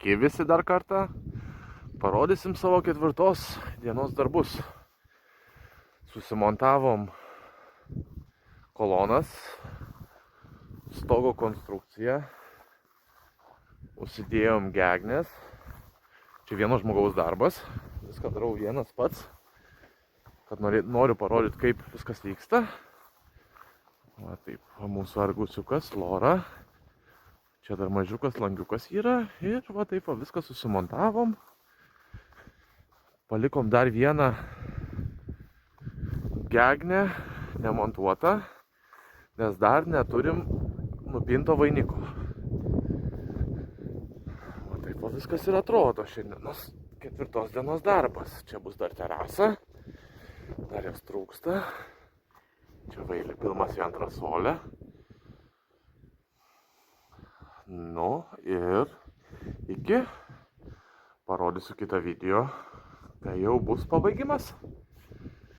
Sveiki visi dar kartą. Parodysim savo 4 dienos darbus. Susimontavom kolonas, stogo konstrukciją, užsidėjom gegnės. Čia vieno žmogaus darbas. Viską darau vienas pats, kad noriu parodyti, kaip viskas vyksta. Va taip, mūsų argusiukas, Lora. Čia dar mažiukas langiukas yra ir va taip viską susimontavom. Palikom dar vieną gegnę nemontuotą, nes dar neturim nupinto vainiko. Va taip viskas ir atrodo šiandienos 4 dienos darbas. Čia bus dar terasa, dar jos trūksta. Čia vailį pilmas į antrą suolę. Nu ir iki parodysiu kitą video, kai jau bus pabaigimas.